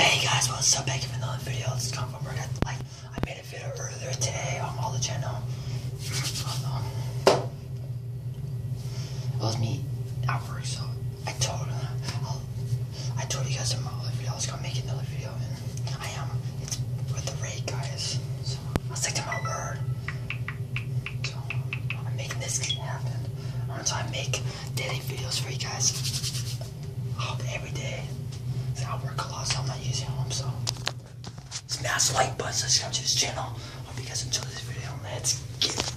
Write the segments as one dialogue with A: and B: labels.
A: Hey guys, what's up? Back in another video. Let's come from work. I made a video earlier today on all the channel. It was me at work, so I told you guys in my other video I was gonna make another video, and I am. It's with the Rake, guys. So I'll stick to my word. So I'm making this happen. So I make daily videos for you guys every day. So I work a lot, so I'm not using them. So smash the like button, subscribe to this channel. Hope you guys enjoy this video. Let's get it.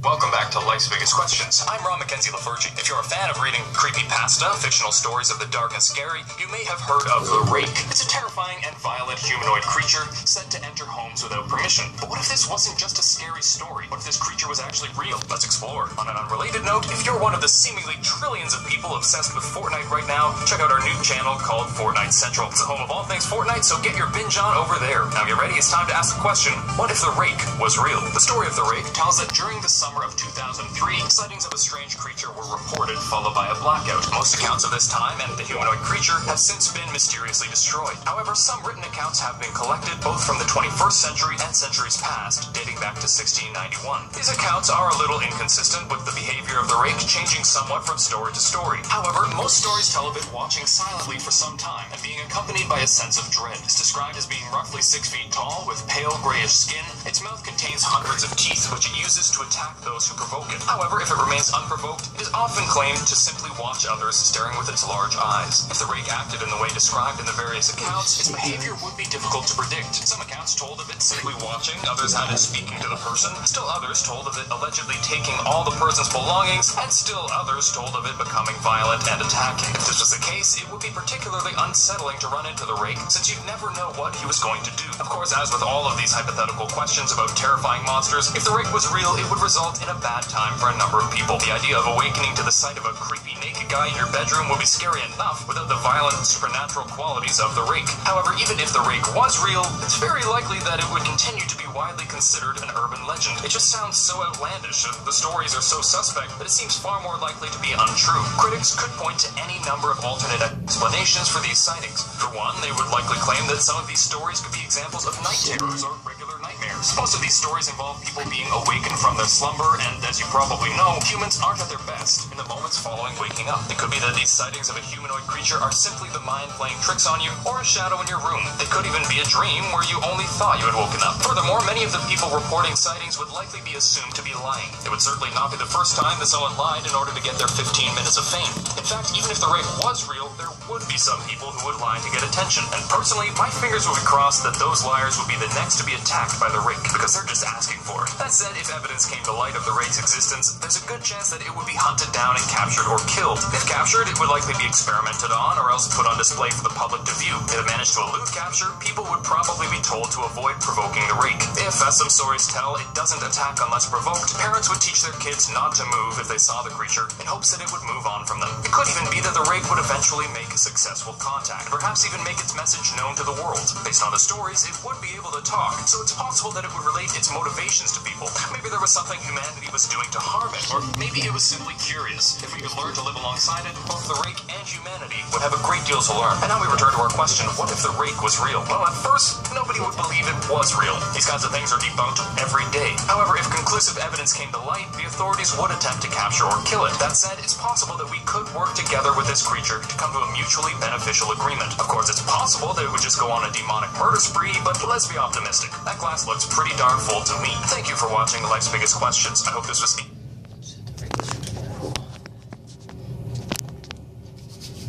B: Welcome back to Life's Biggest Questions. I'm Ron Mackenzie Lafergie. If you're a fan of reading creepypasta, fictional stories of the dark and scary, you may have heard of the Rake. It's a terrifying and violent humanoid creature said to enter homes without permission. But what if this wasn't just a scary story? What if this creature was actually real? Let's explore. On an unrelated note, if you're one of the seemingly trillions of people obsessed with Fortnite right now, check out our new channel called Fortnite Central. It's the home of all things Fortnite, so get your binge on over there. Now you ready? It's time to ask the question, what if the Rake was real? The story of the Rake tells that during the summer of 2003, sightings of a strange creature were reported, followed by a blackout. Most accounts of this time and the humanoid creature have since been mysteriously destroyed. However, some written accounts have been collected both from the 21st century and centuries past, dating back to 1691. These accounts are a little inconsistent, with the behavior of the Rake changing somewhat from story to story. However, most stories tell of it watching silently for some time and being accompanied by a sense of dread. It's described as being roughly 6 feet tall, with pale grayish skin. Its mouth contains hundreds of teeth, which it uses to attack those who provoke it. However, if it remains unprovoked, it is often claimed to simply watch others, staring with its large eyes. If the Rake acted in the way described in the various accounts, its behavior would be difficult to predict. Some accounts told of it simply watching, others had it speaking to the person, still others told of it allegedly taking all the person's belongings, and still others told of it becoming violent and attacking. If this was the case, it would be particularly unsettling to run into the Rake, since you'd never know what he was going to do. Of course, as with all of these hypothetical questions about terrifying monsters, if the Rake was real, it would result in a bad time for a number of people. The idea of awakening to the sight of a creepy naked guy in your bedroom would be scary enough without the violent supernatural qualities of the Rake. However, even if the Rake was real, it's very likely that it would continue to be widely considered an urban legend. It just sounds so outlandish, the stories are so suspect that it seems far more likely to be untrue. Critics could point to any number of alternate explanations for these sightings. For one, they would likely claim that some of these stories could be examples of night terrors or regular nightmares. Most of these stories involve people being awakened from their slumber, and as you probably know, humans aren't at their best in the moments following waking up. It could be that these sightings of a humanoid creature are simply the mind playing tricks on you, or a shadow in your room. It could even be a dream where you only thought you had woken up. Furthermore, many of the people reporting sightings would likely be assumed to be lying. It would certainly not be the first time that someone lied in order to get their 15 minutes of fame. In fact, even if the Rake was real, there would be some people who would lie to get attention. And personally, my fingers would be crossed that those liars would be the next to be attacked by the Rake, because they're just asking for it. That said, if evidence came to light of the Rake's existence, there's a good chance that it would be hunted down and captured or killed. If captured, it would likely be experimented on or else put on display for the public to view. If it managed to elude capture, people would probably be told to avoid provoking the Rake. If, as some stories tell, it doesn't attack unless provoked, parents would teach their kids not to move if they saw the creature in hopes that it would move on from them. It could even be that the Rake would eventually make a successful contact, perhaps even make its message known to the world. Based on the stories, it would be able to talk, so it's possible that it would relate its motivations to people. Maybe there was something humanity was doing to harm it, or maybe it was simply curious. If we could learn to live alongside it, both the Rake and humanity would have a great deal to learn. And now we return to our question, what if the Rake was real? Well, at first, nobody would believe it was real. These kinds of things are debunked every day. However, if conclusive evidence came to light, the authorities would attempt to capture or kill it. That said, it's possible that we could work together with this creature to come to a mutually beneficial agreement. Of course, it's possible that it would just go on a demonic murder spree, but let's be optimistic. That glass looks pretty darn full to me. Thank you for watching Life's Biggest Questions. I hope this was...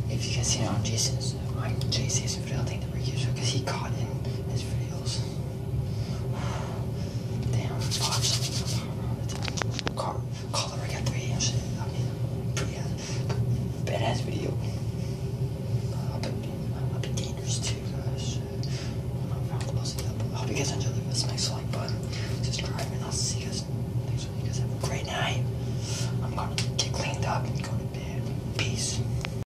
A: If you guys see it on JC's video, I think the Rake is because he caught it.